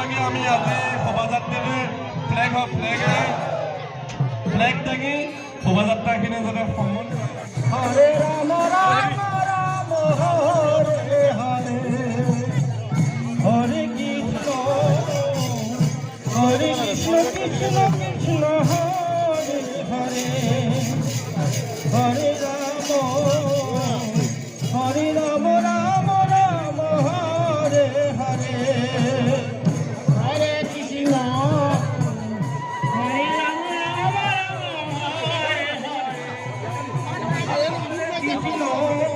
লগে আমি আজি শোভাযাত্ৰাৰে ফ্লেগ দাঙি শোভাযাত্ৰাখিনি যাতে সম্মান হৰে ৰাম ৰাম ৰাম হৰে হৰে হৰে কৃষ্ণ কৃষ্ণ কৃষ্ণ হৰে হৰে হৰে ৰাম ৰাম ৰাম হৰে হৰে হৰে কৃষ্ণ হৰে ৰাম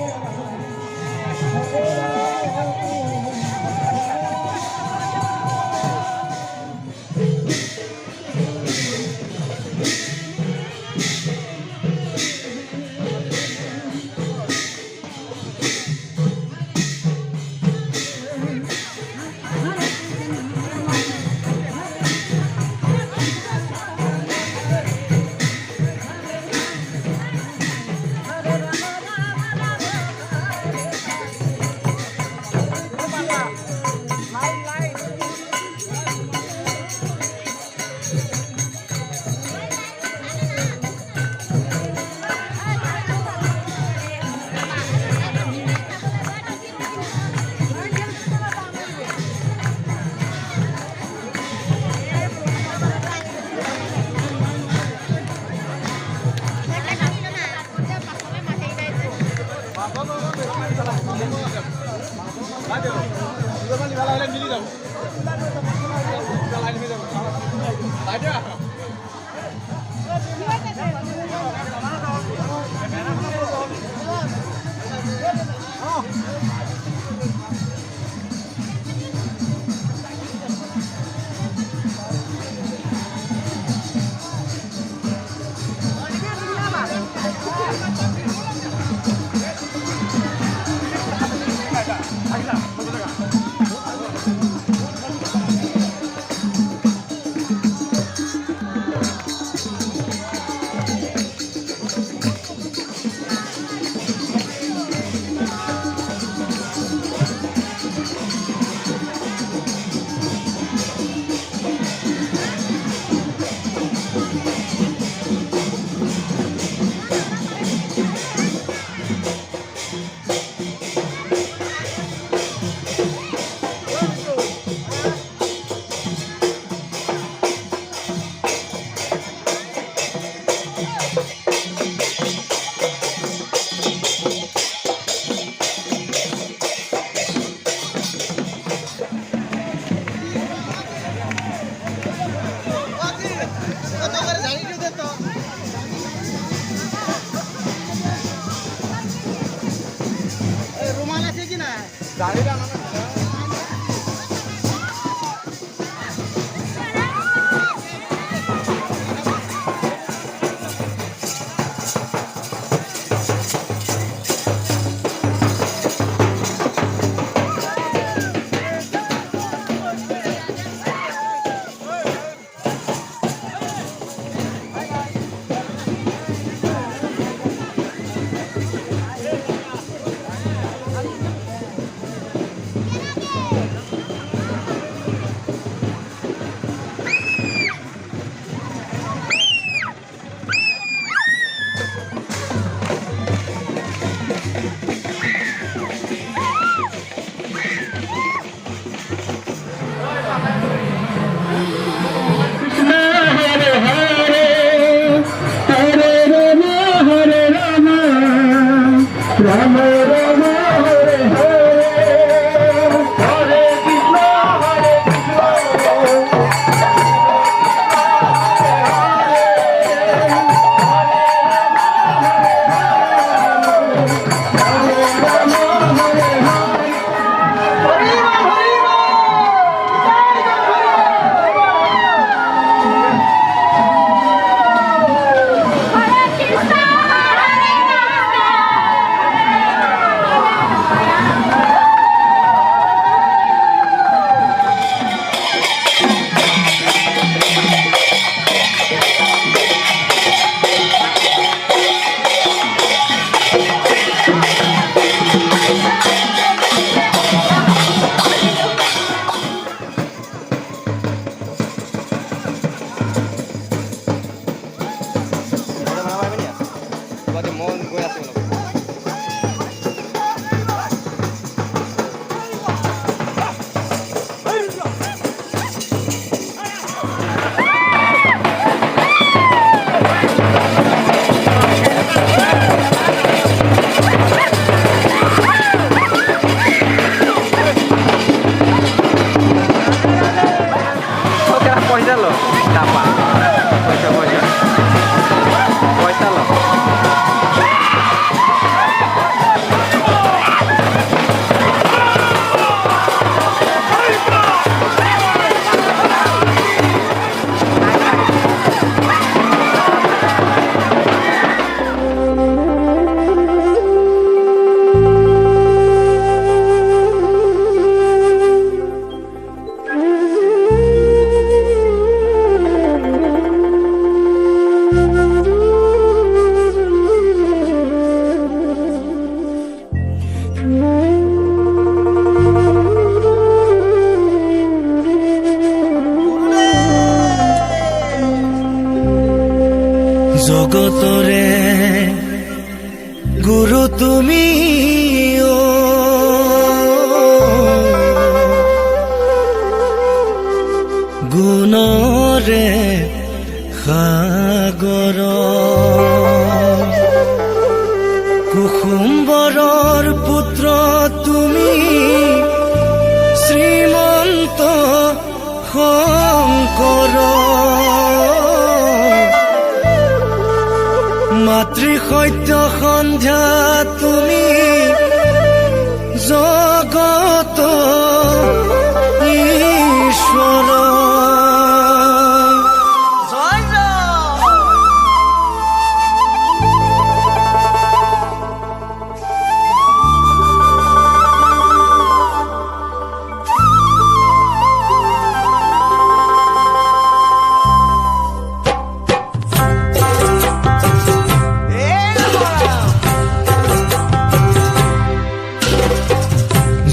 মই গৈ আছোঁ অলপ। পয়সা লো টাপা পয়সা পয়সা পয়সা লো জগতরে গুরু তুমি গুণরে সাগৰ কুসুম্বৰৰ পুত্ৰ তুমি শ্ৰীমন্ত শংকৰ মাতৃ সত্য সন্ধ্যা তুমি জগত ঈশ্বৰ জয় জয়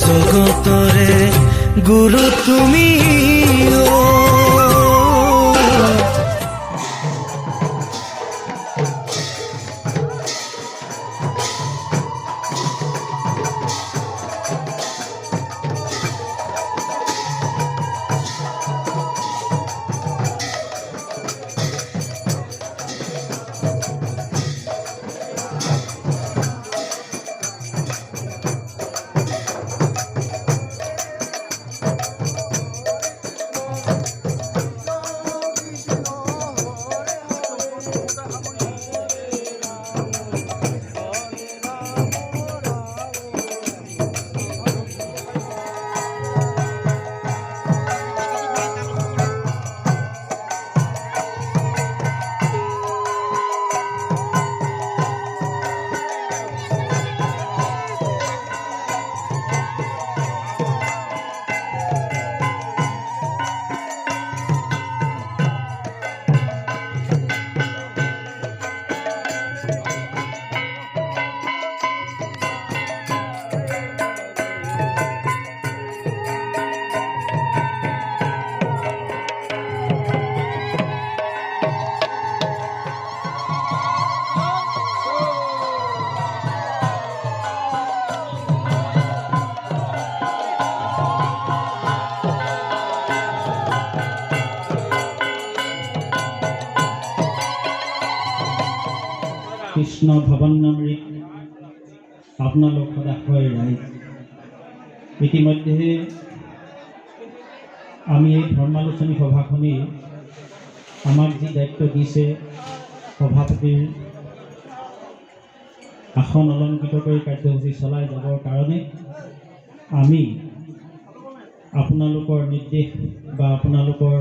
জগতরে গুরু তুমি কৃষ্ণ ভৱন্নামৃত আপোনালোক সদাশয় ৰাইজ ইতিমধ্যে আমি এই ধৰ্মালোচনী সভাখনি আমাক যি দায়িত্ব দিছে সভাপতিৰ আসন অলংকৃত কৰি কাৰ্যসূচী চলাই যাবৰ কাৰণে আমি আপোনালোকৰ নিৰ্দেশ বা আপোনালোকৰ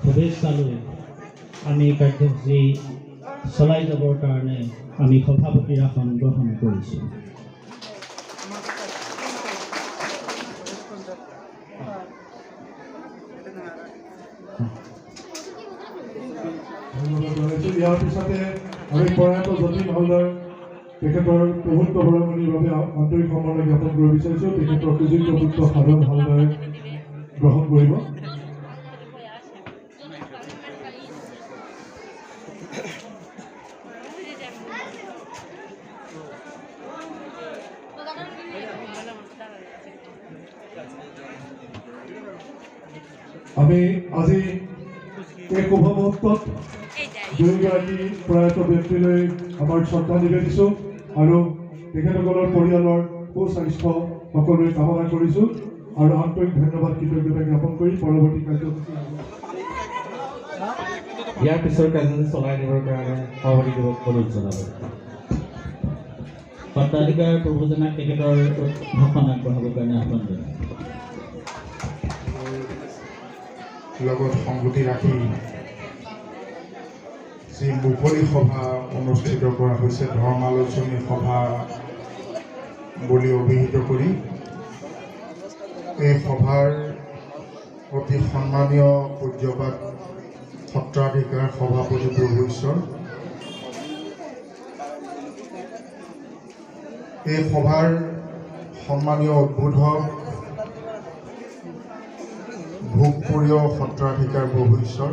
শুভেচ্ছা লৈ আমি কাৰ্যসূচী চলাই যাবৰ কাৰণে আমি সভাপতিৰ আসন গ্ৰহণ কৰিছোঁ। ইয়াৰ পিছতে আমি প্ৰয়াত যতীন হালদাৰ তেখেতৰ প্ৰভুত্ব বৰঙণিৰ বাবে আন্তৰিক সম্মান জ্ঞাপন কৰিব বিচাৰিছোঁ। তেখেতৰ সুযোগ্য পুত্ৰ সাধন হালদাৰে গ্ৰহণ কৰিব। আমি আজি এই শুভ মুহূৰ্তত দুয়োগৰাকী প্ৰয়াত ব্যক্তিলৈ আমাৰ শ্ৰদ্ধা নিবেদিছোঁ আৰু তেখেতসকলৰ পৰিয়ালৰ সুস্বাস্থ্য সকলোৱে কামনা কৰিছোঁ আৰু আন্তৰিক ধন্যবাদ কৃতজ্ঞতা জ্ঞাপন কৰি পৰৱৰ্তী কাৰ্যসূচী ইয়াৰ পিছৰ কাৰ্যসূচী চলাই নিবৰ কাৰণে সভাপতি দেৱক অনুৰোধ জনাব। সত্ৰাধিকাৰ প্ৰভুজনাক তেখেতৰ ভাষণ আগবঢ়াবৰ কাৰণে আহ্বান জনায়। লগত সংগতি ৰাখি যি মুকলি সভা অনুষ্ঠিত কৰা হৈছে ধৰ্মালোচনী সভা বুলি অভিহিত কৰি এই সভাৰ অতি সন্মানীয় পূজ্যপাত সত্ৰাধিকাৰ সভাপতি প্ৰভু ঈশ্বৰ, এই সভাৰ সন্মানীয় উদ্বোধক ভোগপুৰীয় সত্ৰাধিকাৰ প্ৰভু ঈশ্বৰ,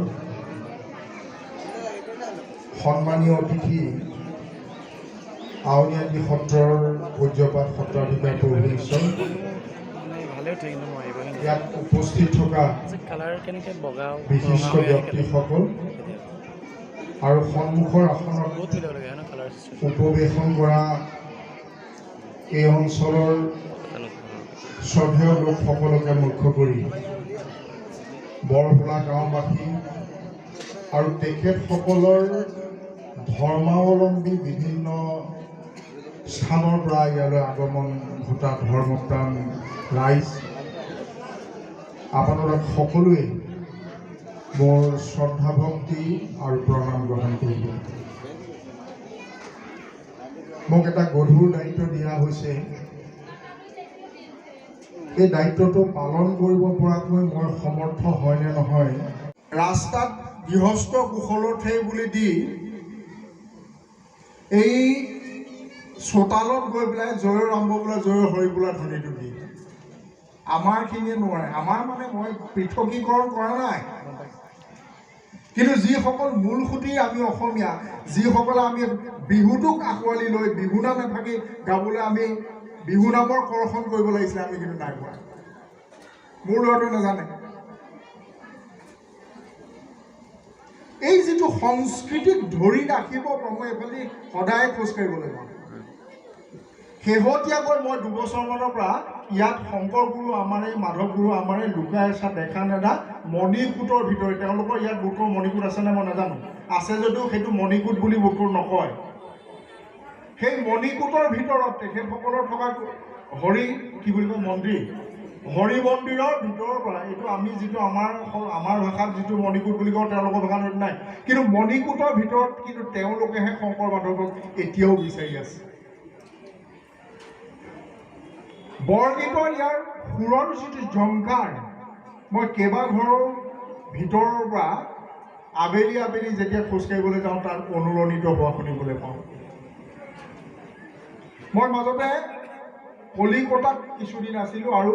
সন্মানীয় অতিথি আউনীআটী সত্ৰৰ পূজ্যপাত সত্ৰাধিকাৰ প্ৰভু ঈশ্বৰ, ইয়াত উপস্থিত থকা বিশিষ্ট ব্যক্তিসকল আৰু সন্মুখৰ আসনত উপৱেশন কৰা এই অঞ্চলৰ শ্ৰদ্ধেয় লোকসকলকে মুখ্য কৰি বৰফলা গাঁওবাসী আৰু তেখেতসকলৰ ধৰ্মাৱলম্বী বিভিন্ন স্থানৰ পৰা ইয়ালৈ আগমন ঘটা ধৰ্মপ্ৰাণ ৰাইজ, আপোনালোক সকলোৱে মোৰ শ্ৰদ্ধা ভক্তি আৰু প্ৰণাম গ্ৰহণ কৰিব। মোক এটা গধুৰ দায়িত্ব দিয়া হৈছে। এই দায়িত্বটো পালন কৰিব পৰাকৈ মই সমৰ্থ হয় নে নহয়, ৰাস্তাত গৃহস্থ কুশলতে বুলি দি এই চোতালত গৈ পেলাই জয় ৰাম বোলা জয় হৰি বোলা ধ্বনিটো দি আমাৰখিনিয়ে নোৱাৰে। আমাৰ মানে মই পৃথকীকৰণ কৰা নাই, কিন্তু যিসকল মূল সুঁতি আমি অসমীয়া, যিসকলে আমি বিহুটোক আঁকোৱালি লৈ বিহুনাম এফাকি গাবলৈ আমি বিহুনামৰ কৰ্ষণ কৰিব লাগিছিলে, আমি কিন্তু নাই কৰা। মোৰ ল'ৰাটোৱে নাজানে। এই যিটো সংস্কৃতিক ধৰি ৰাখিব মই এইফালে সদায় খোজকাঢ়িব লাগিব। শেহতীয়াকৈ মই 2 বছৰমানৰ পৰা ইয়াত শংকৰ গুৰু আমাৰে, মাধৱ গুৰু আমাৰে লুকাই আছে দেখা নেদা মণিকূটৰ ভিতৰত, তেওঁলোকৰ ইয়াত বোটৰ মণিকূট আছেনে মই নাজানো, আছে যদিও সেইটো মণিকূট বুলি বোটৰ নকয়। সেই মণিকূটৰ ভিতৰত তেখেতসকলৰ থকা হৰি কি বুলি কয় মন্দিৰ, হৰি মন্দিৰৰ ভিতৰৰ পৰা এইটো আমি যিটো আমাৰ ভাষাত যিটো মণিকূট বুলি কওঁ তেওঁলোকৰ ভাষাত সেইটো নাই, কিন্তু মণিকূটৰ ভিতৰত কিন্তু তেওঁলোকেহে শংকৰ মাধৱক এতিয়াও বিচাৰি আছে। বৰগীতৰ ইয়াৰ সুৰৰ যিটো ঝংকাৰ, মই কেইবাঘৰৰ ভিতৰৰ পৰা আবেলি আবেলি যেতিয়া খোজকাঢ়িবলৈ যাওঁ তাত অনুৰণিত হোৱা শুনিবলৈ পাওঁ। মই মাজতে কলিকতাত কিছুদিন আছিলোঁ আৰু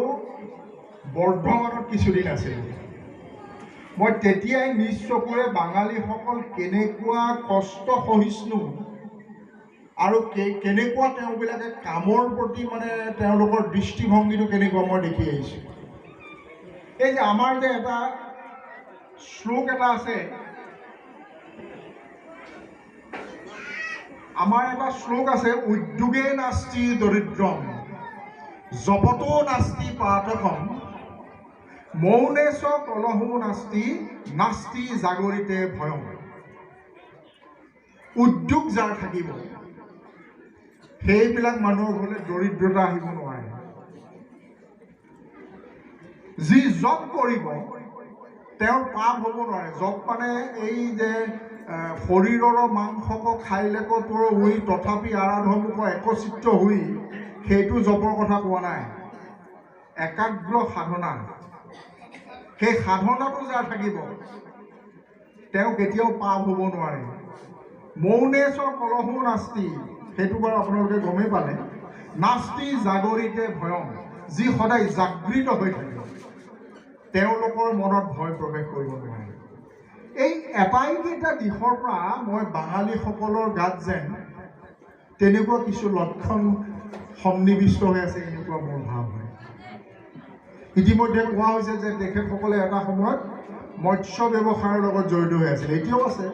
বৰ্ধমানত কিছুদিন আছিলোঁ। মই তেতিয়াই নিজ চকুৰে বাঙালীসকল কেনেকুৱা কষ্ট সহিষ্ণু আৰু কেনেকুৱা তেওঁবিলাকে কামৰ প্ৰতি মানে তেওঁলোকৰ দৃষ্টিভংগীটো কেনেকুৱা মই দেখি আহিছোঁ। এই যে আমাৰ যে এটা শ্লোক এটা আছে, আমাৰ এটা শ্লোক আছে, উদ্যোগে নাস্তি দৰিদ্ৰম জপতো নাস্তি পাতকম মৌনেশ কলহো নাস্তি নাস্তি জাগৰিতে ভয়ম। উদ্যোগ যাৰ থাকিব সেইবিলাক মানুহৰ ঘৰলৈ দৰিদ্ৰতা আহিব নোৱাৰে। যি জপ কৰিব তেওঁৰ পাপ হ'ব নোৱাৰে। জপ মানে এই যে শৰীৰৰ মাংসক খাইলেক তোৰ হৈ তথাপি আৰাধমুখ একচিত্ৰ হৈ, সেইটো জপৰ কথা কোৱা নাই। একাগ্ৰ সাধনা, সেই সাধনাটো যাৰ থাকিব তেওঁ কেতিয়াও পাপ হ'ব নোৱাৰে। মৌনেশ কলহো নাস্তি, সেইটো বাৰু আপোনালোকে গমেই পালে। নাস্তি জাগৰিতে ভয়ম, যি সদায় জাগৃত হৈ থাকে তেওঁলোকৰ মনত ভয় প্ৰৱেশ কৰিব নোৱাৰে। এই এটাইকেইটা দিশৰ পৰা মই বাঙালীসকলৰ গাত যেন তেনেকুৱা কিছু লক্ষণ সন্নিৱিষ্ট হৈ আছে, এনেকুৱা মোৰ ভাৱ হয়। ইতিমধ্যে কোৱা হৈছে যে তেখেতসকলে এটা সময়ত মৎস্য ব্যৱসায়ৰ লগত জড়িত হৈ আছিল, এতিয়াও আছে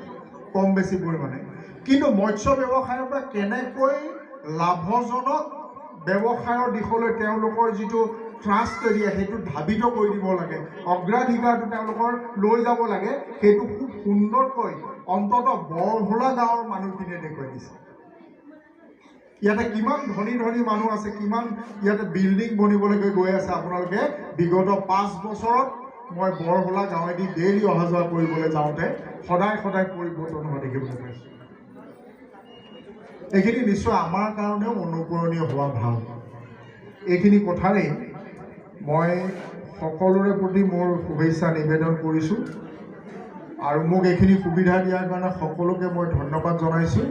কম বেছি পৰিমাণে। কিন্তু মৎস্য ব্যৱসায়ৰ পৰা কেনেকৈ লাভজনক ব্যৱসায়ৰ দিশলৈ তেওঁলোকৰ যিটো ট্ৰাষ্ট এৰিয়া সেইটো ধাবিত কৰি দিব লাগে, অগ্ৰাধিকাৰটো তেওঁলোকৰ লৈ যাব লাগে, সেইটো খুব সুন্দৰকৈ অন্ততঃ বৰহোলা গাঁৱৰ মানুহখিনিয়ে দেখুৱাই দিছে। ইয়াতে কিমান ধনী ধনী মানুহ আছে, কিমান ইয়াতে বিল্ডিং বনিবলৈকে গৈ আছে। আপোনালোকে বিগত 5 বছৰত মই বৰহোলা গাঁৱেদি ডেইলি অহা যোৱা কৰিবলৈ যাওঁতে সদায় সদায় পৰিৱৰ্তন হোৱা দেখিবলৈ পাইছোঁ। এইখিনি নিশ্চয় আমাৰ কাৰণেও অনুকৰণীয় হোৱা ভাল। এইখিনি কথাৰেই মই সকলোৰে প্ৰতি মোৰ শুভেচ্ছা নিবেদন কৰিছোঁ আৰু মোক এইখিনি সুবিধা দিয়াৰ কাৰণে সকলোকে মই ধন্যবাদ জনাইছোঁ।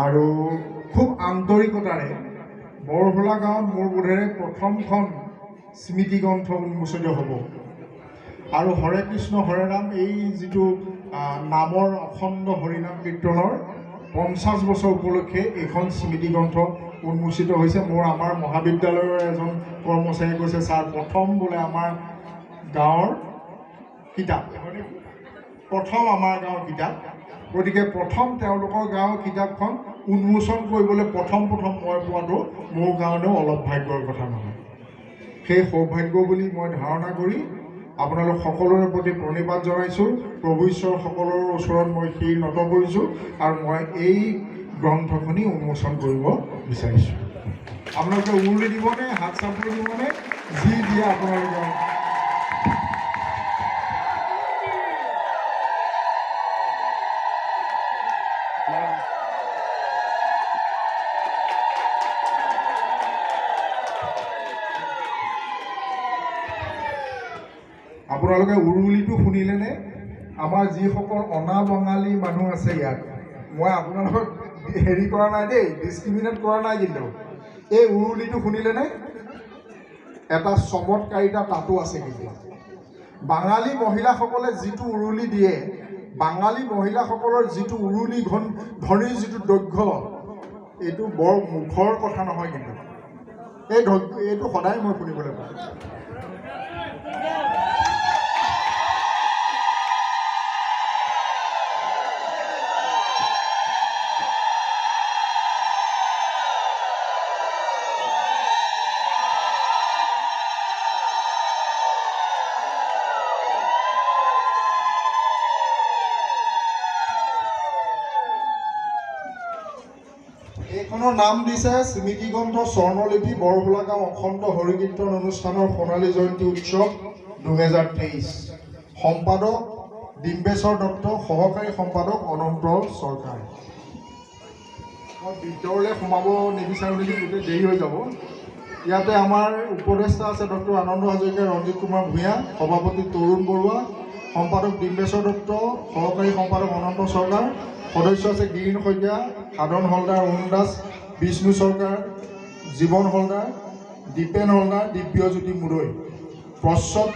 আৰু খুব আন্তৰিকতাৰে বৰহোলা গাঁৱত মোৰ বোধেৰে প্ৰথমখন স্মৃতিগ্ৰন্থ উন্মোচিত হ'ব। আৰু হৰে কৃষ্ণ হৰে ৰাম এই যিটো নামৰ অখণ্ড হৰিনাম কীৰ্তনৰ 50 বছৰ উপলক্ষে এইখন স্মৃতিগ্ৰন্থ উন্মোচিত হৈছে। মোৰ আমাৰ মহাবিদ্যালয়ৰ এজন কৰ্মচাৰীয়ে কৈছে, ছাৰ প্ৰথম বোলে আমাৰ গাঁৱৰ কিতাপ, প্ৰথম আমাৰ গাঁৱৰ কিতাপ, গতিকে প্ৰথম তেওঁলোকৰ গাঁৱৰ কিতাপখন উন্মোচন কৰিবলৈ প্ৰথম মই পোৱাটো মোৰ কাৰণেও অলপ ভাগ্যৰ কথা নহয়। সেই সৌভাগ্য বুলি মই ধাৰণা কৰি আপোনালোক সকলোৰে প্ৰতি প্ৰণিপাত জনাইছোঁ। প্ৰভু ঈশ্বৰ সকলোৰে ওচৰত মই শিৰ নত কৰিছোঁ আৰু মই এই গ্ৰন্থখনি উন্মোচন কৰিব বিচাৰিছোঁ। আপোনালোকে উৰুলি দিবনে, হাত চাপৰি দিবনে, যি দিয়ে আপোনালোকে। আপোনালোকে উৰুলিটো শুনিলেনে? আমাৰ যিসকল অনা বঙালী মানুহ আছে ইয়াত, মই আপোনালোকক হেৰি কৰা নাই দেই, ডিছক্ৰিমিনেট কৰা নাই, কিন্তু এই উৰুলিটো শুনিলেনে? এটা চমৎকাৰিতা তাতো আছে। কিন্তু বাঙালী মহিলাসকলে যিটো উৰুলি দিয়ে, বাঙালী মহিলাসকলৰ যিটো উৰুলি ধ্বনিৰ যিটো দৈৰ্ঘ্য, এইটো বৰ মুখৰ কথা নহয়। কিন্তু এইটো সদায় মই শুনিবলৈ পাওঁ। এইখনৰ নাম দিছে স্মৃতিগ্ৰন্থ স্বৰ্ণলিপি বৰহোলা গাঁও অখণ্ড হৰিকীৰ্তন অনুষ্ঠানৰ সোণালী জয়ন্তী উৎসৱ 2023। সম্পাদক ডিম্বেশ্বৰ দত্ত, সহকাৰী সম্পাদক অনন্ত চৰকাৰ। মই ভিতৰলৈ সোমাব নিবিচাৰোঁ নেকি, গোটেই দেৰি হৈ যাব। ইয়াতে আমাৰ উপদেষ্টা আছে ডক্টৰ আনন্দ হাজৰিকা, ৰঞ্জিত কুমাৰ ভূঞা, সভাপতি তৰুণ বৰুৱা, সম্পাদক ডিম্বেশ্বৰ দত্ত, সহকাৰী সম্পাদক অনন্ত চৰকাৰ, সদস্য আছে গিৰীণ শইকীয়া, সাধন হলদাৰ, অৰুণ দাস, বিষ্ণু চৰকাৰ, জীৱন হলদাৰ, দীপেন হলদাৰ, দিব্যজ্যোতি মুদৈ, প্ৰচ্ছদ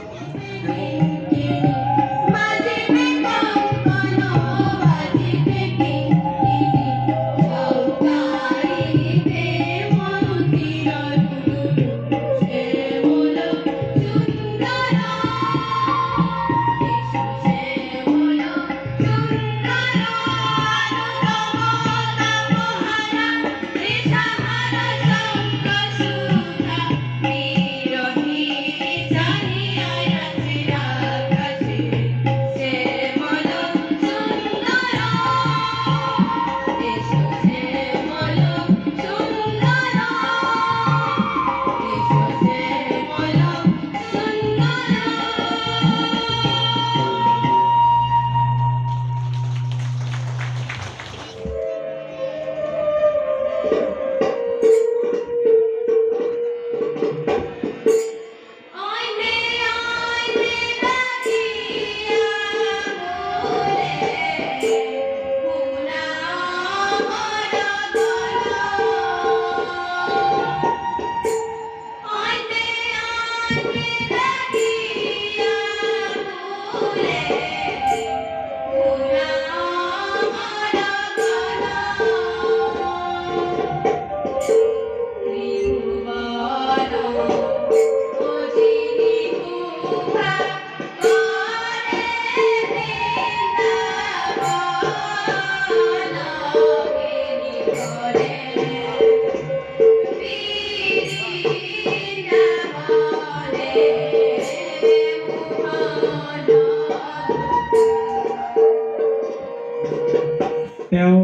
তেওঁ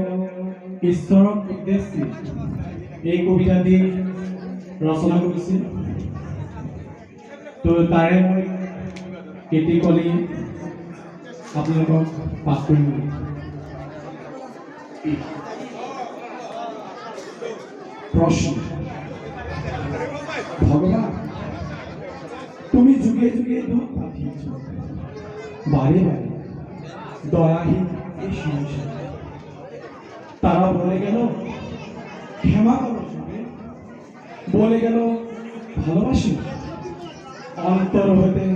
ঈশ্বৰক উদ্দেশ্যি এই কবিতাটি ৰচনা কৰিছিল। তো তাৰে মই কেইটিকলি আপোনালোকক পাঠ কৰিম। প্ৰশ্ন: ভগৱান, তুমি যুগে যুগে দুখ পাঠিয়েছ, বারে বারে দয়াহীন এই সংসার। তারা বলে গেল ক্ষমা করো সবে, বলে গেল ভালোবাসি, অন্তর হতে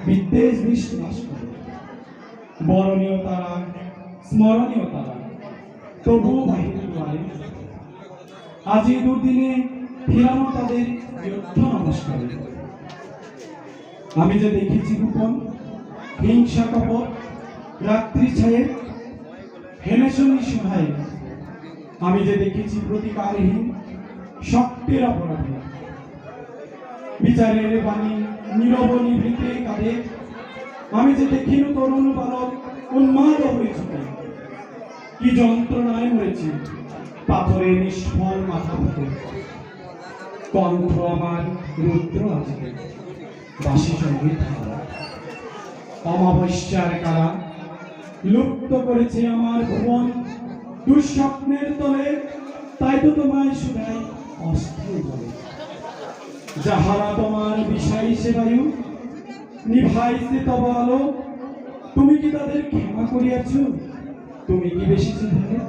বিদ্বেষ বিষ নাশ করে। বরণীয় তারা, স্মরণীয় তারা, তবুও বাহিরে দুয়ারে। আজি দুদিনে ফিরানো তাদের যুদ্ধ নমস্কার। আমি যে দেখেছি গোপন হিংসা কপট, রাত্রি ছায়ে হেনেশনি সহায়। আমি যে দেখেছি প্রতিকারহীন শক্তির অপরাধে, বিচারের বাণী নীরব নিভৃতে কাঁদে। আমি যে দেখিনু তরুণ বালক উন্মাদ হয়েছিল, কি যন্ত্রণায় মরেছি পাথরে নিষ্ফল মাথা হতে। কণ্ঠ আমার রুদ্র আজকে বাসি সঙ্গীত হারা। অমাবস্যার কারা লুপ্ত করেছে আমার ভুবন দুঃস্বপ্নের তলে। তাই তো তোমায় শুধাই অস্থির বলে, যাহারা তোমার বিষাইছে বায়ু, নিভাইছে তব আলো। তুমি কি তাদের ক্ষমা করিয়াছ? তুমি কি বেশিছি ভালো?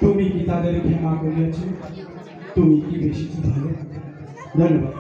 তুমি কি তাদের ক্ষমা করিয়াছ? তুমি কি বেশিছি ভালো? ধন্যবাদ।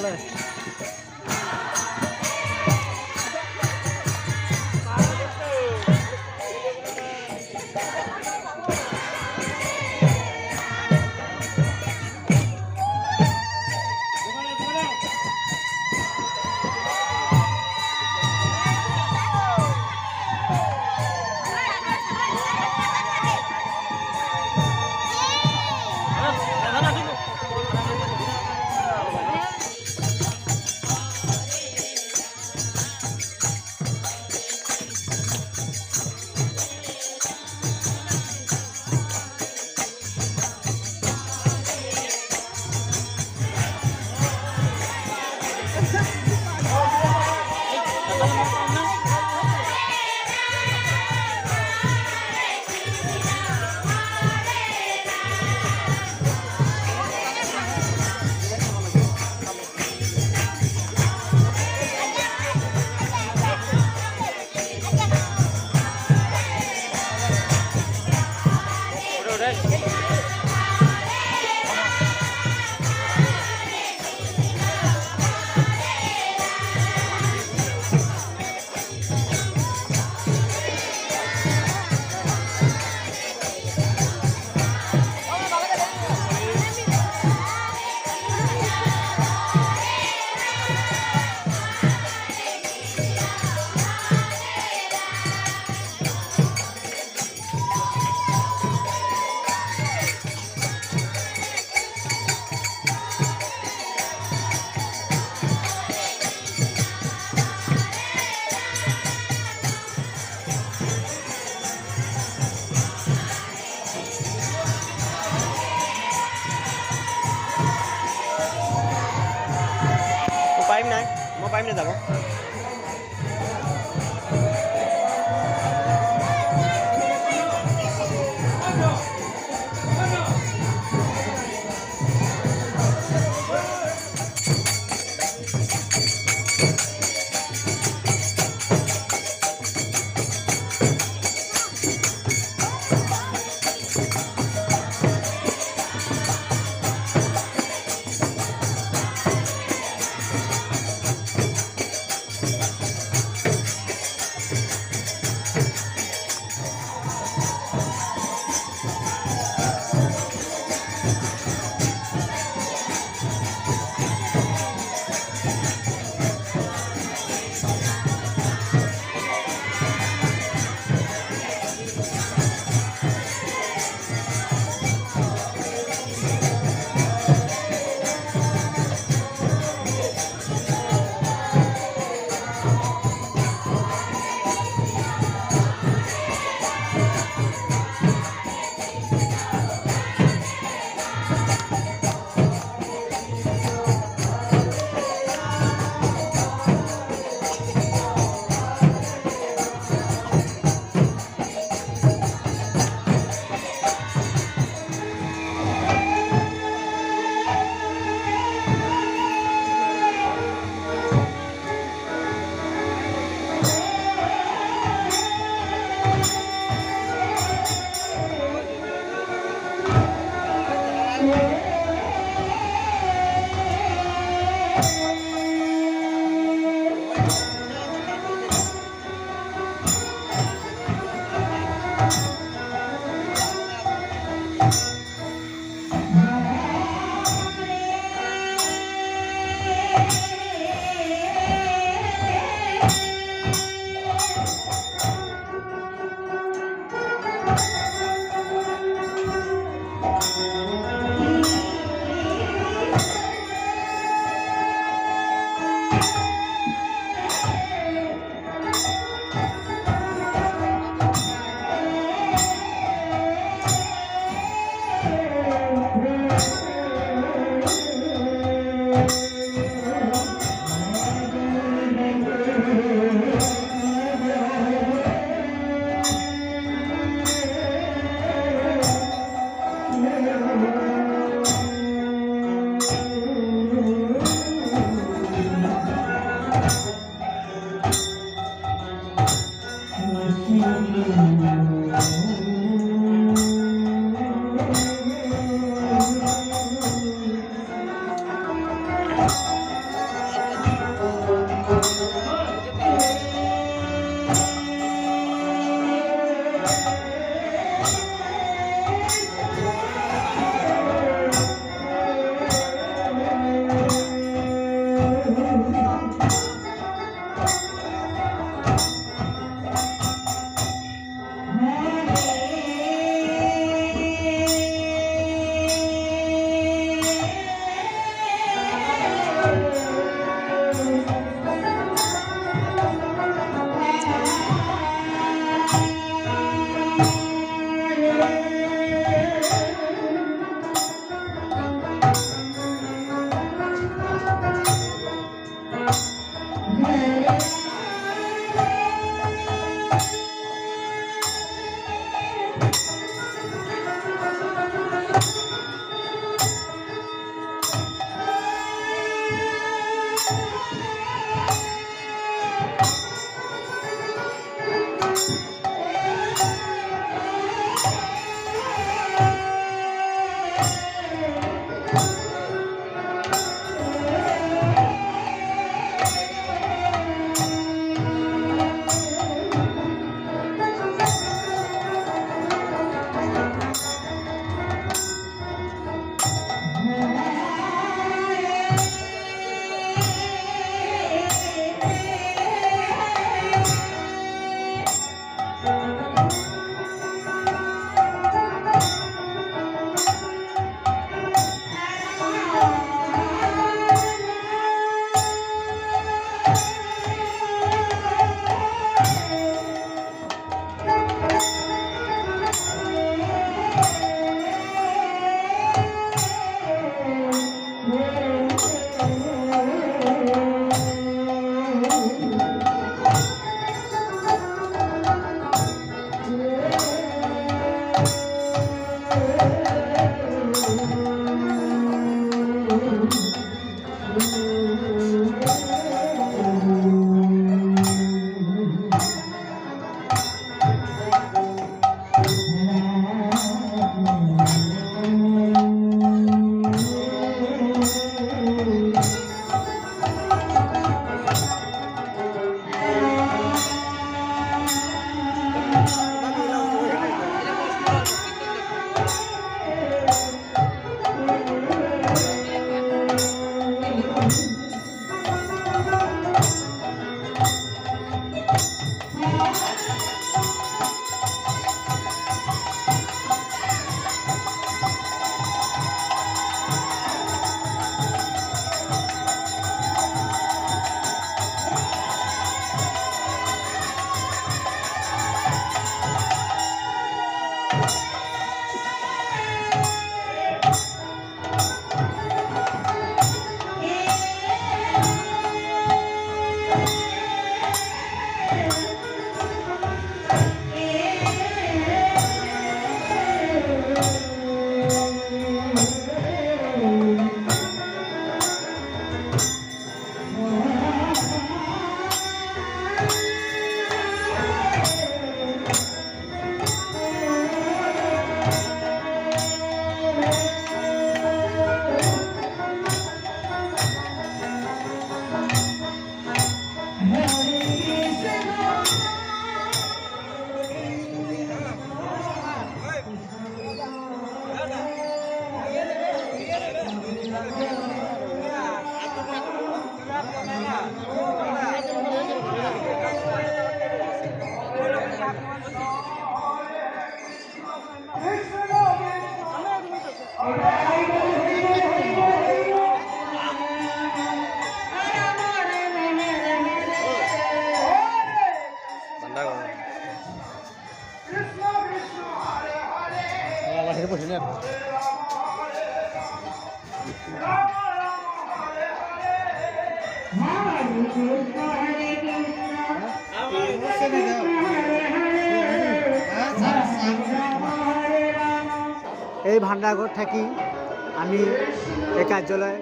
নহ'লে মই পাৰিম নে যাব এই ভাণ্ডাৰঘৰত থাকি আমি এই কাৰ্যালয়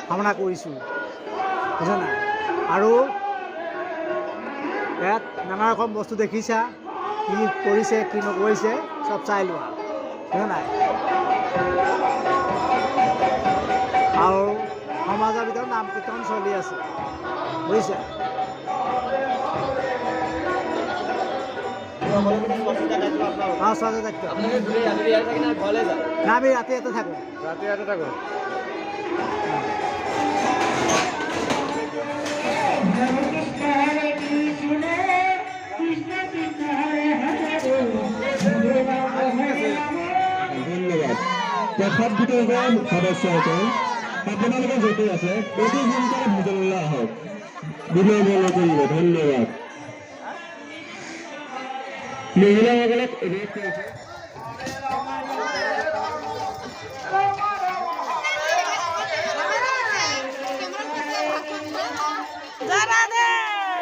ভ্ৰমণ কৰিছোঁ বুজা নাই আৰু ইয়াত নানা ৰকম বস্তু দেখিছা কি কৰিছে কি নকৰিছে চব চাই লোৱা বুজা নাই আৰু সমাজৰ ভিতৰত নাম কীৰ্তন চলি আছে বুজিছা हाँ स्वागत है ना भी रात থাকো ধন্যবাদ দেখাত গোটেইজন সদস্যসকল আপোনালোকে য'তে আছে অতি সোনকালে ভোজনলৈ আহক বিনয় কৰিব ধন্যবাদ মহিলাসকলক অনুৰোধ কৰিছোঁ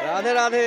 राधे राधे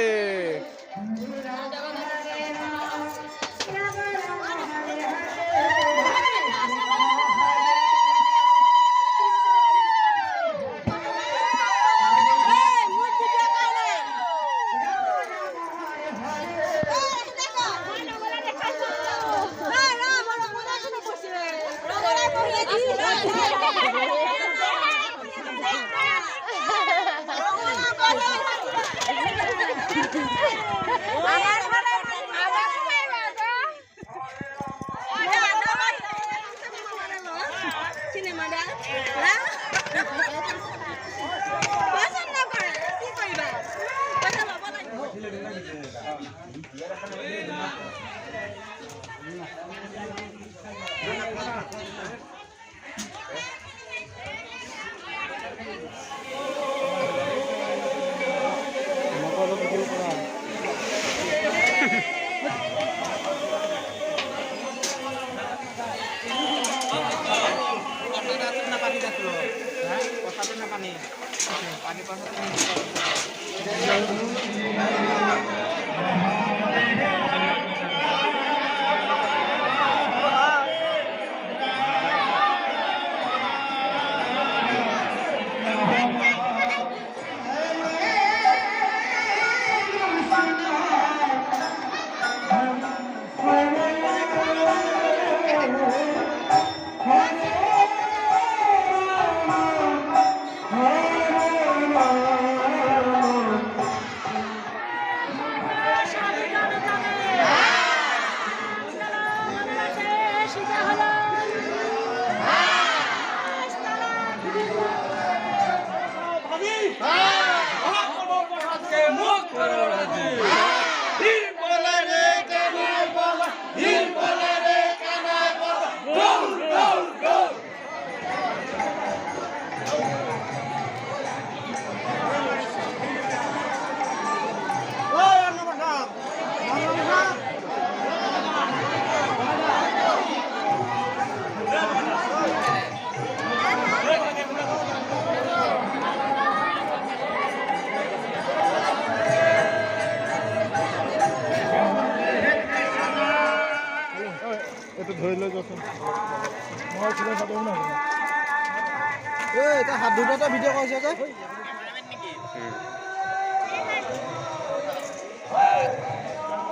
হাত দুটা ভিডিঅ' কৰিছে যে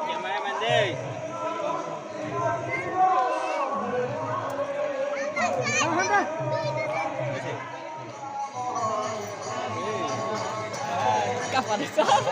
कैमरामैन दे क्या परेशान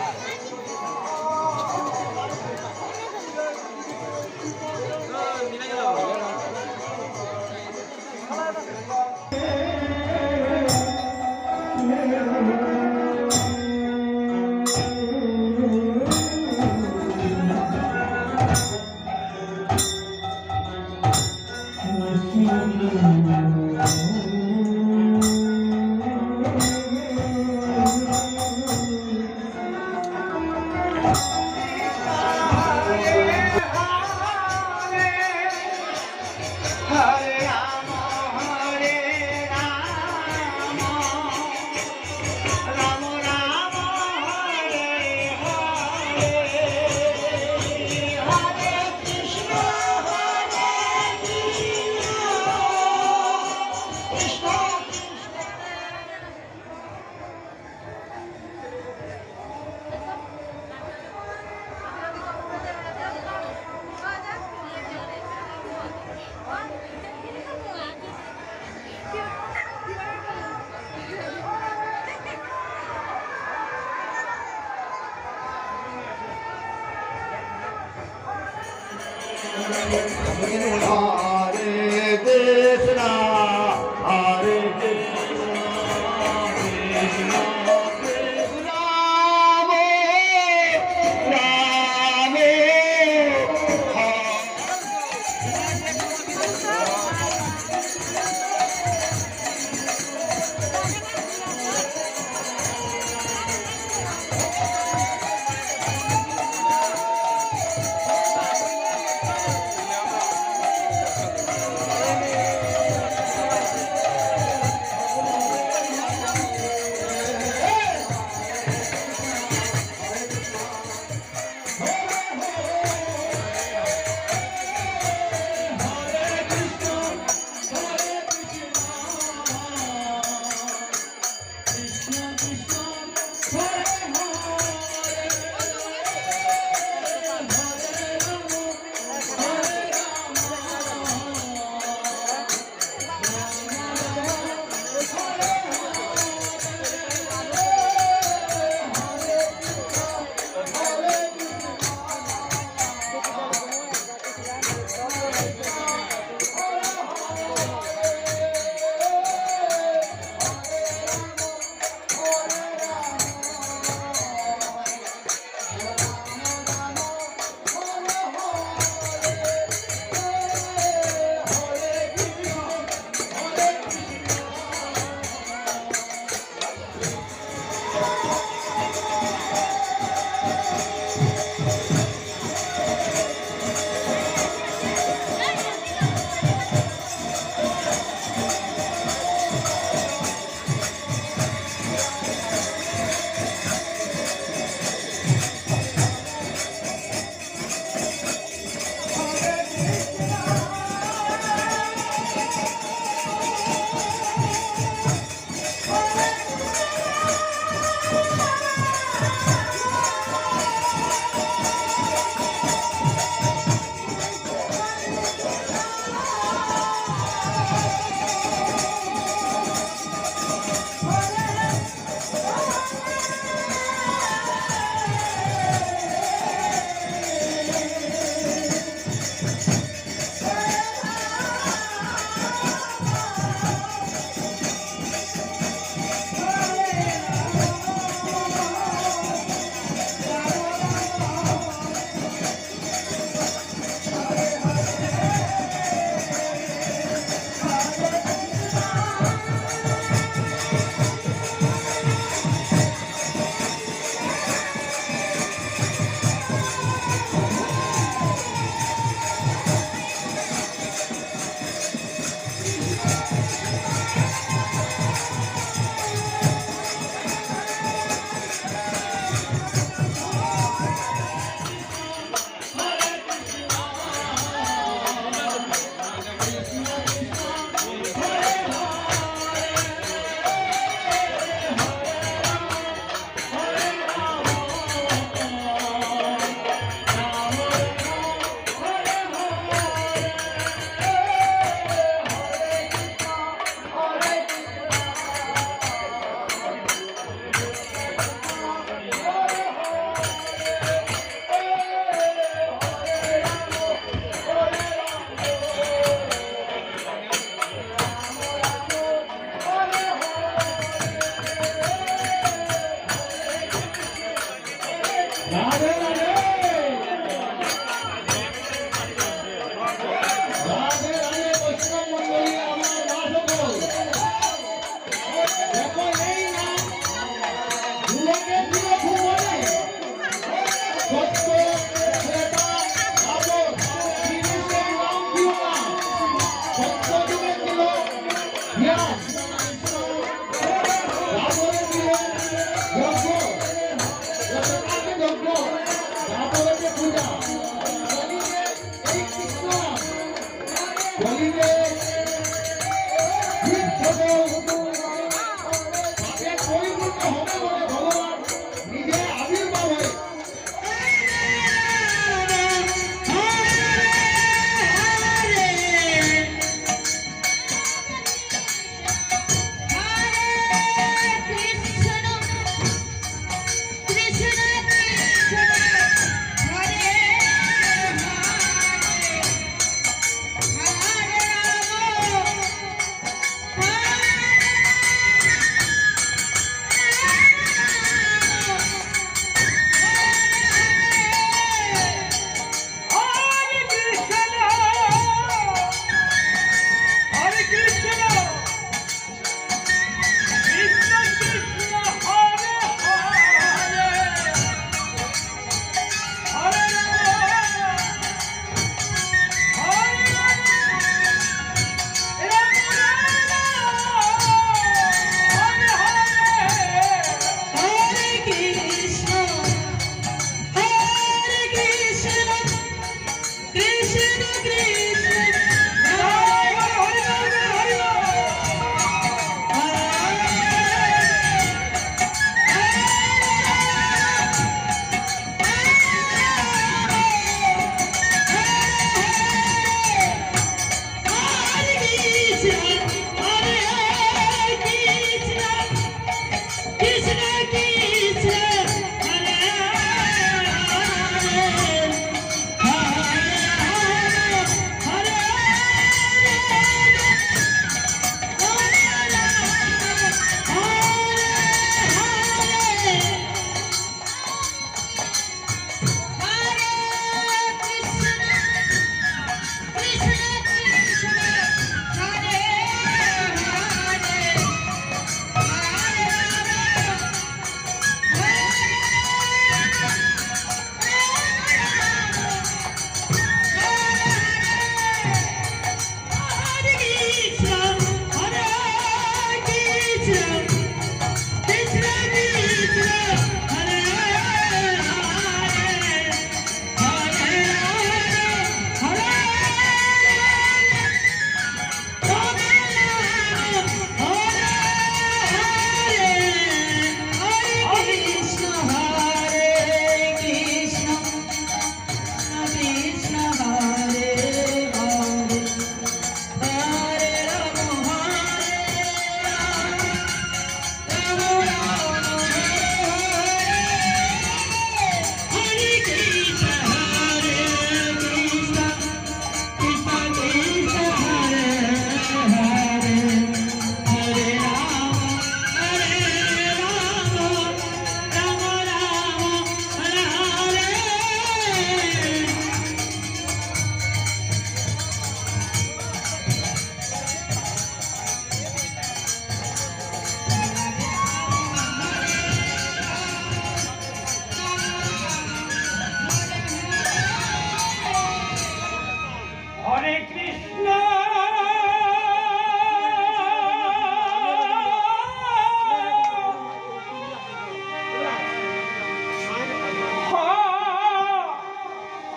হরে কৃষ্ণ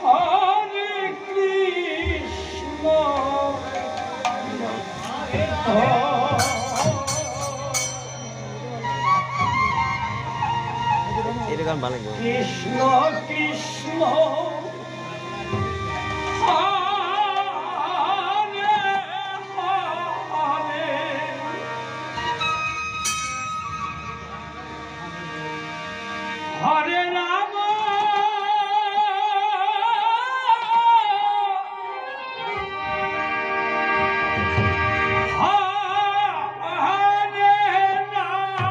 হরে কৃষ্ণ এইটো গান ভাল লাগিব কৃষ্ণ কৃষ্ণ হরে রাম হরে রাম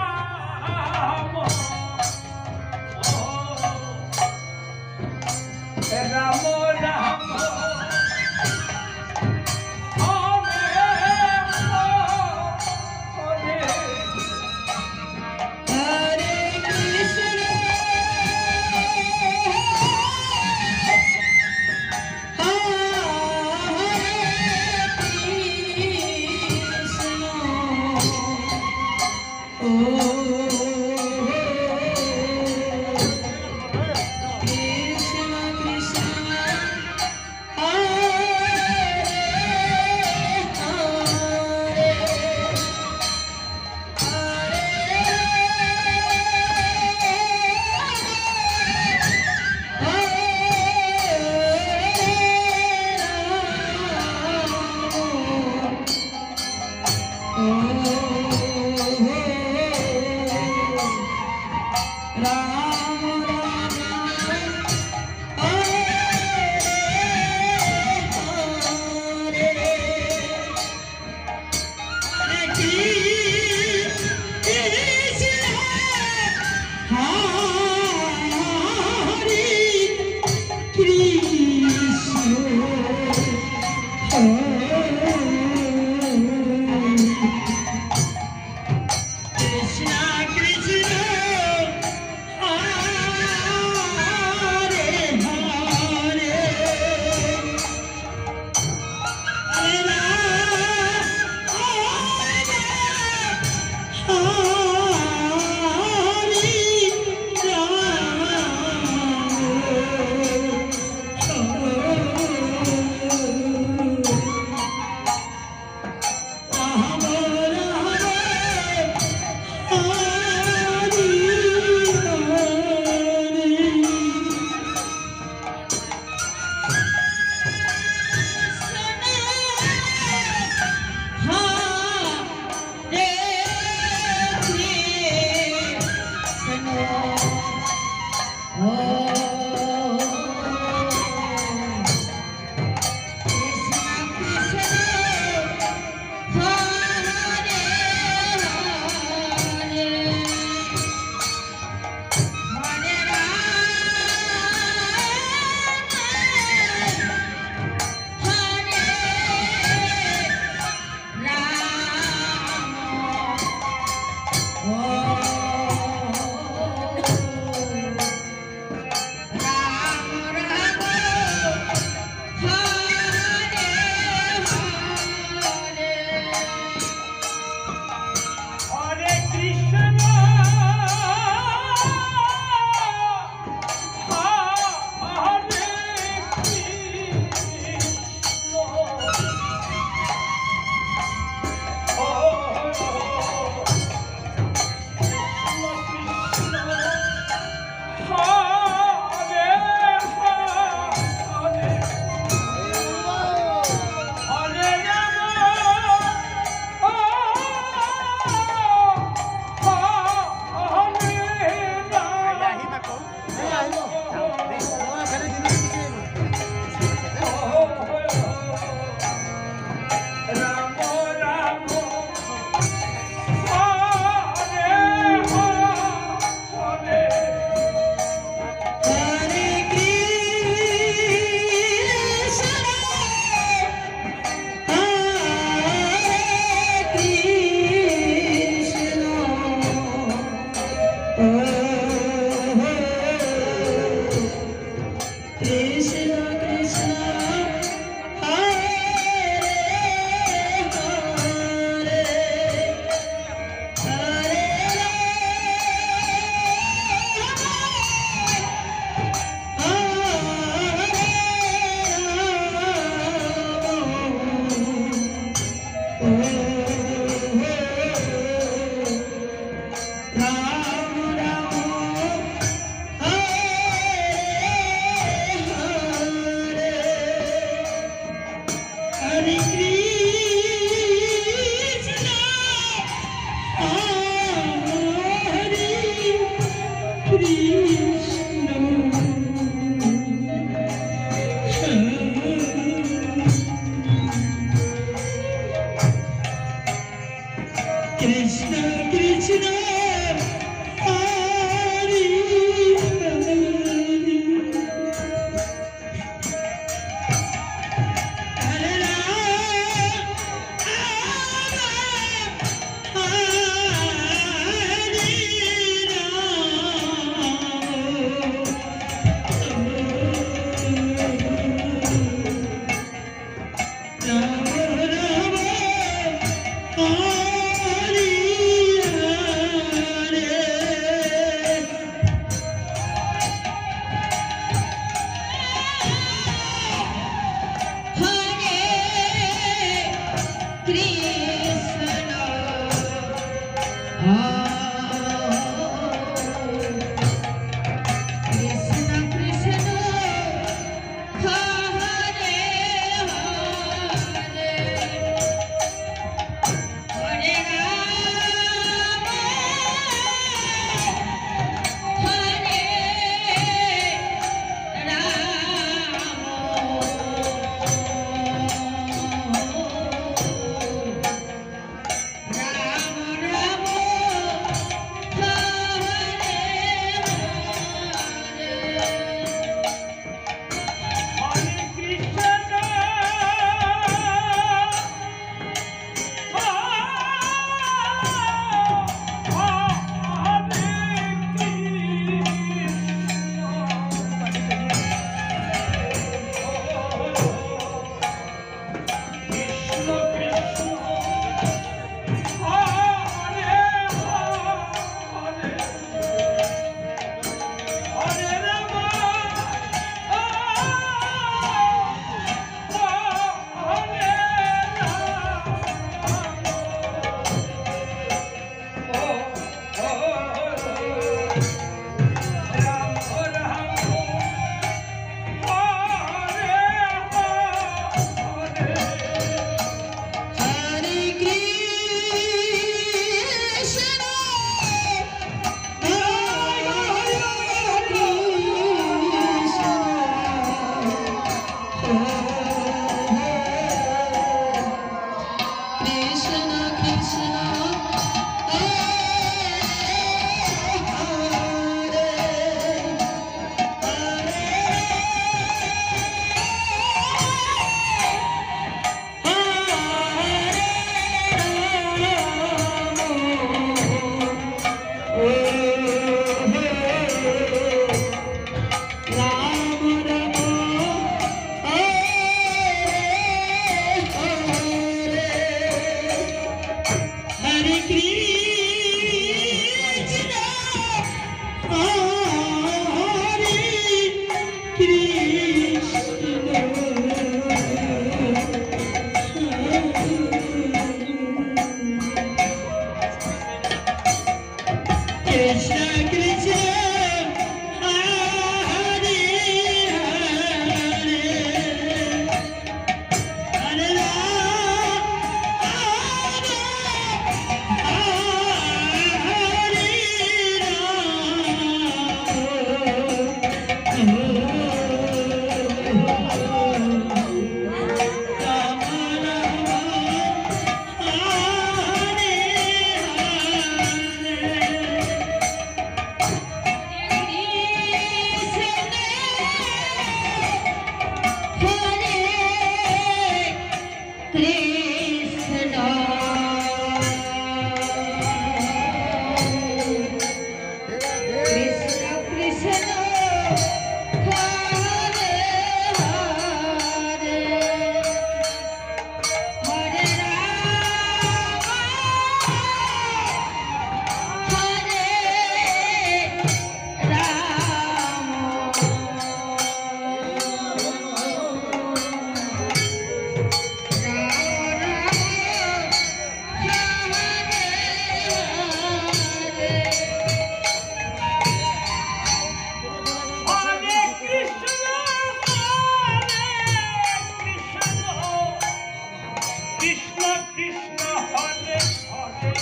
কৃষ্ণ কৃষ্ণ হরে হরে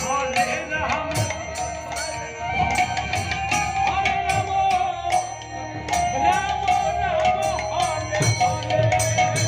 হরে রাম হরে রাম রাম রাম হরে হরে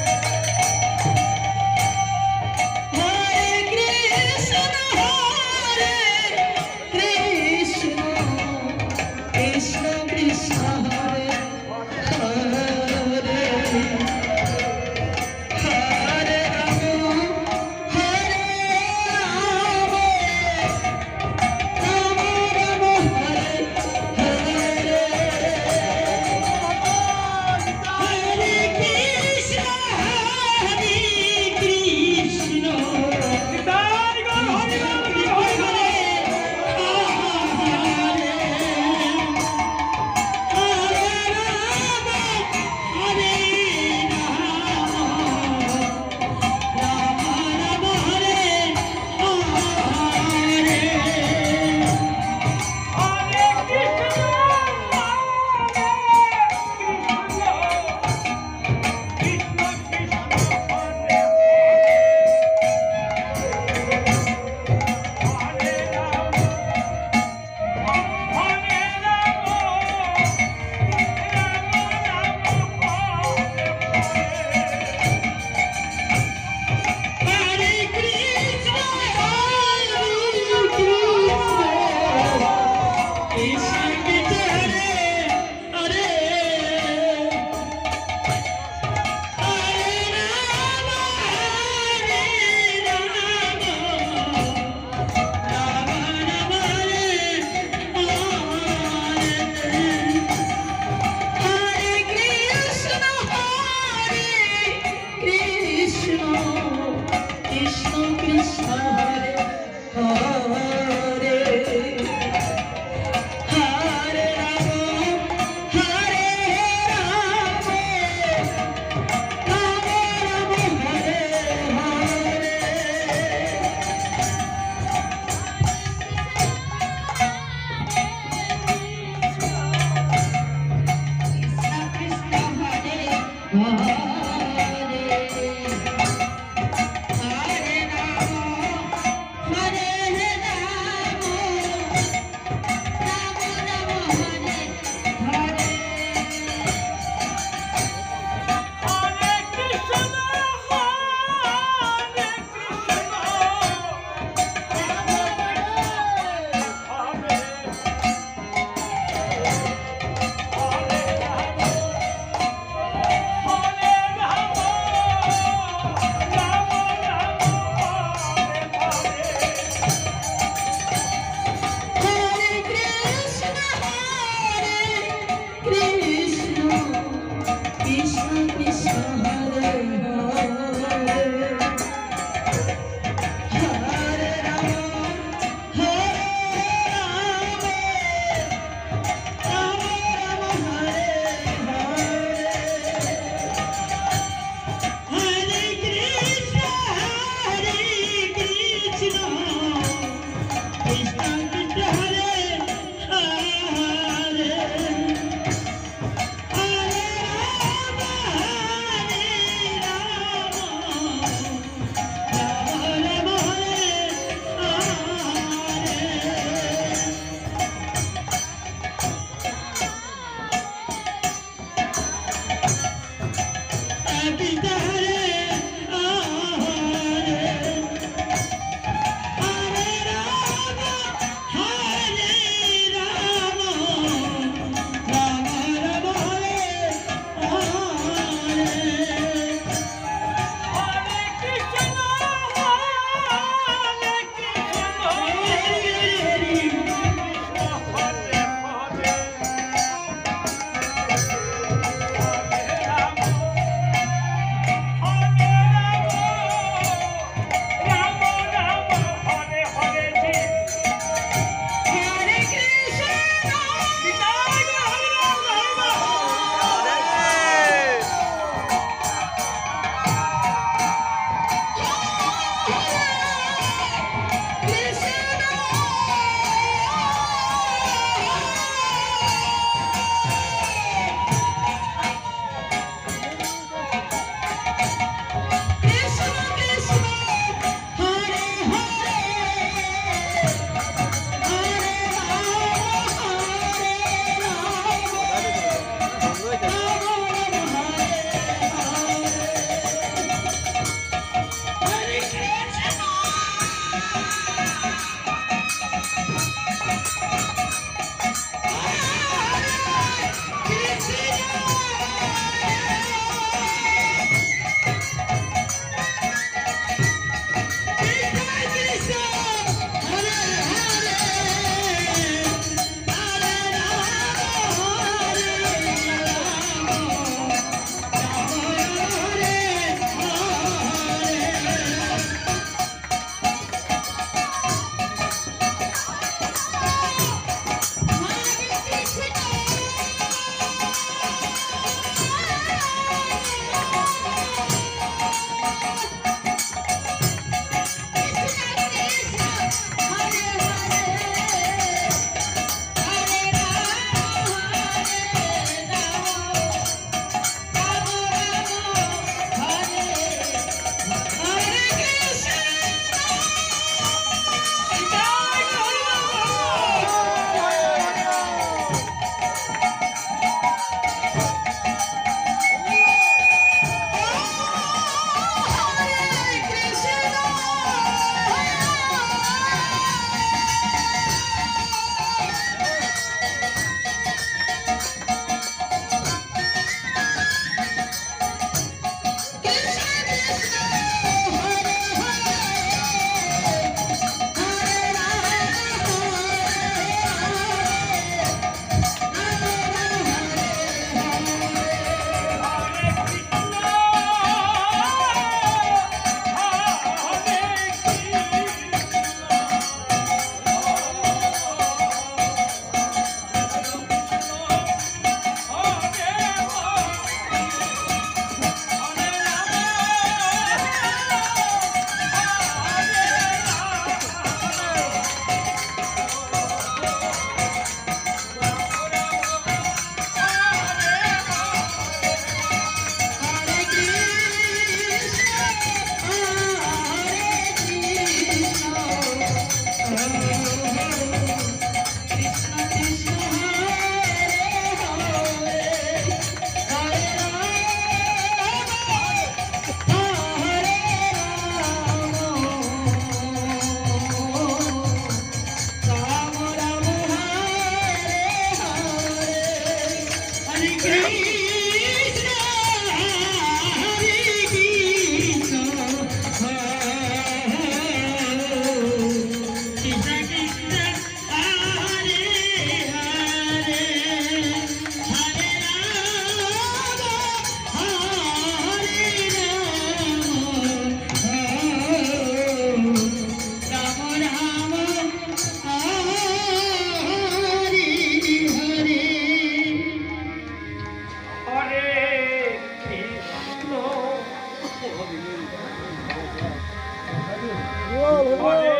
হরে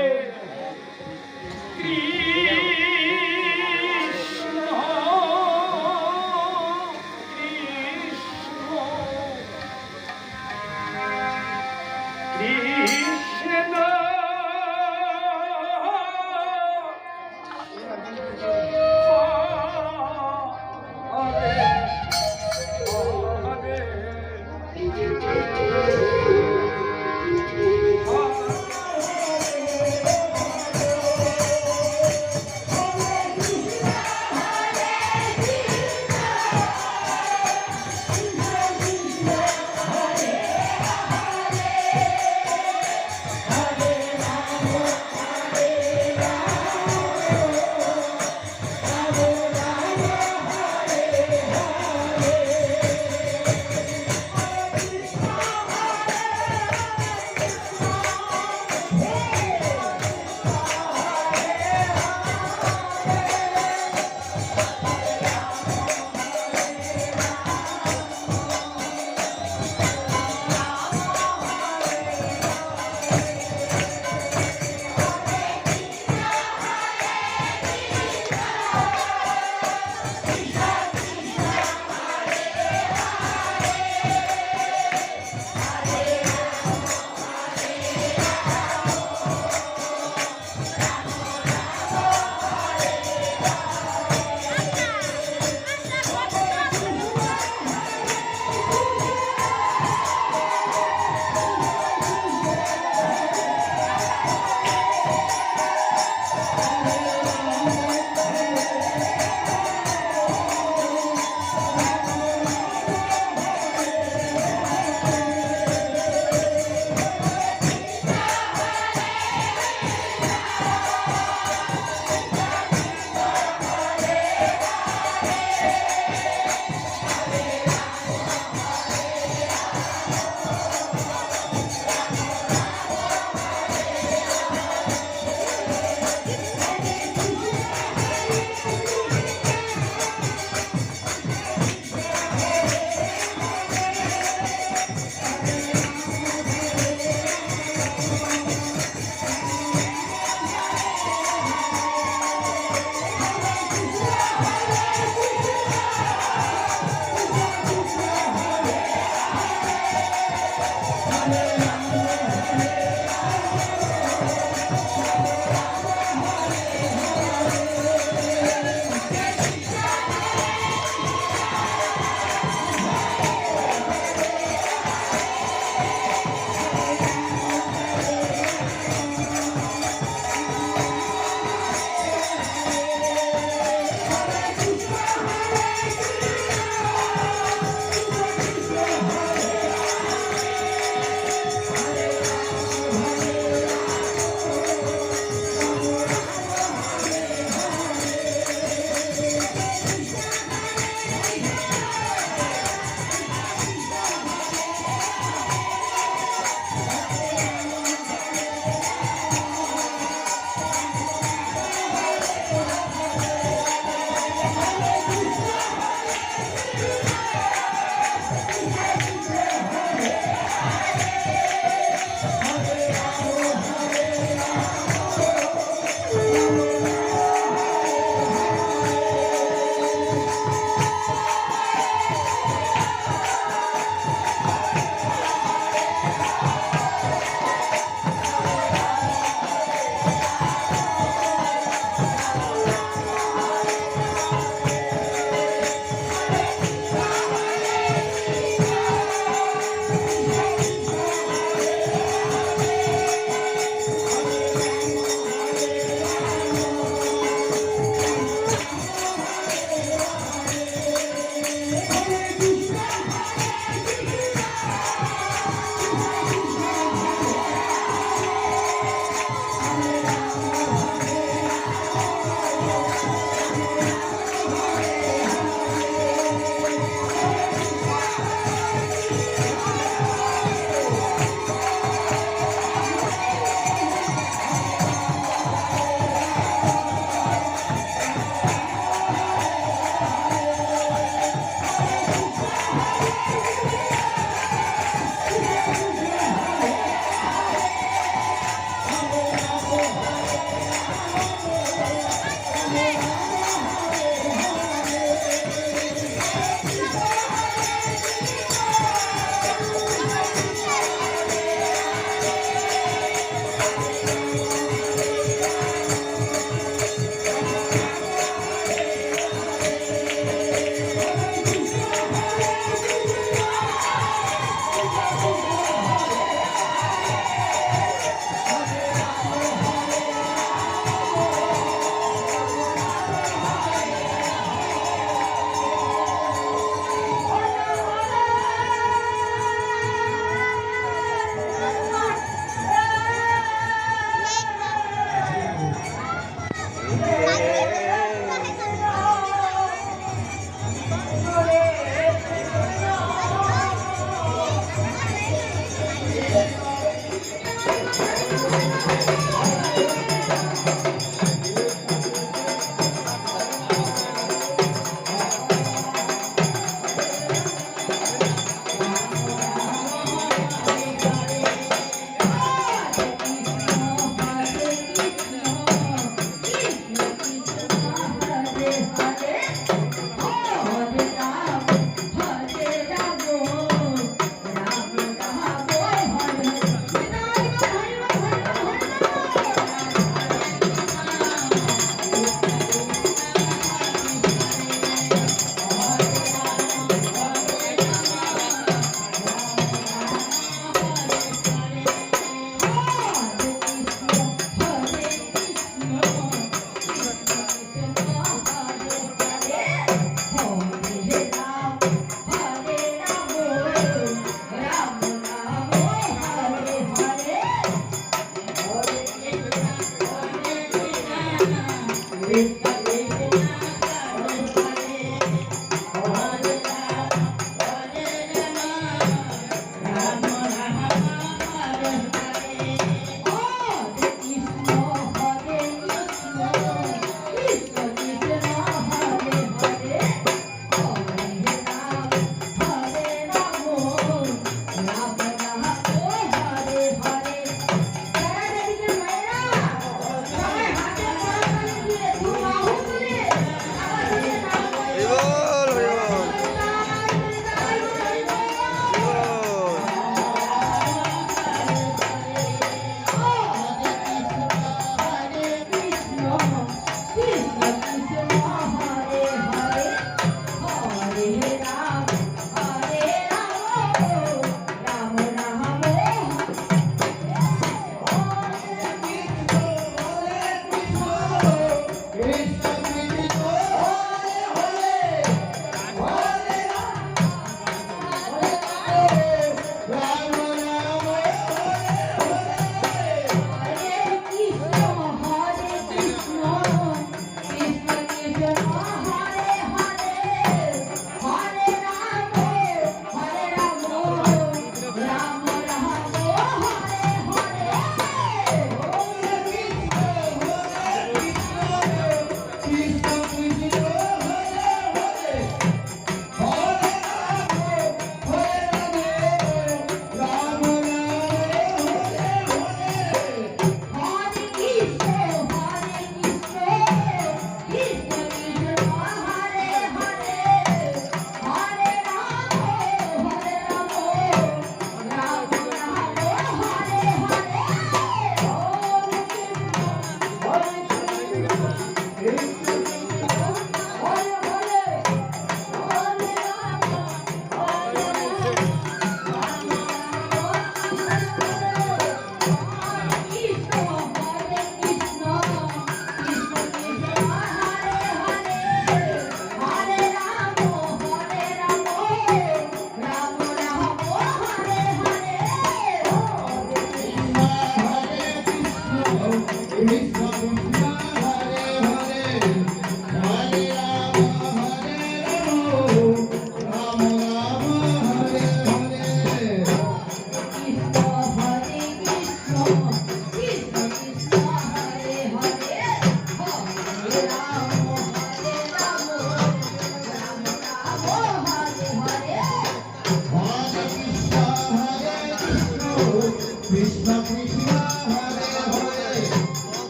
কৃষ্ণ কৃষ্ণ হরে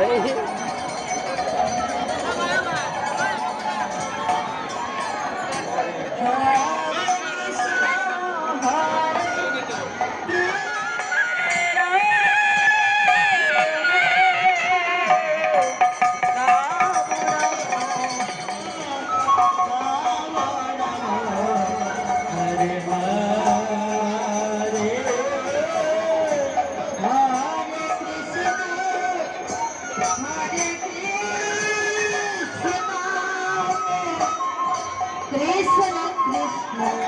Krishna Krishna